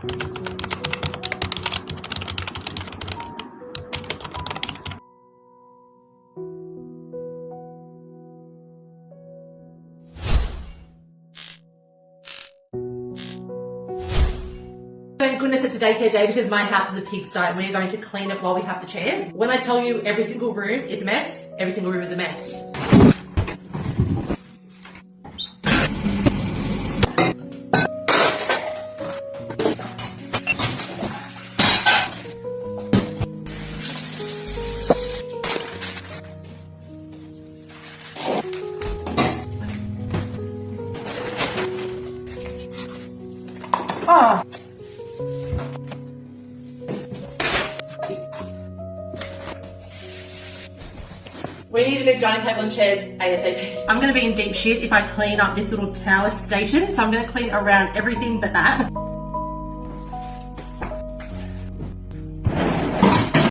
Thank goodness it's a daycare day because my house is a pigsty and we're going to clean it while we have the chance. When I tell you every single room is a mess, every single room is a mess. Oh. We need to move dining table and chairs ASAP. I'm going to be in deep shit if I clean up this little tower station, so I'm going to clean around everything but that.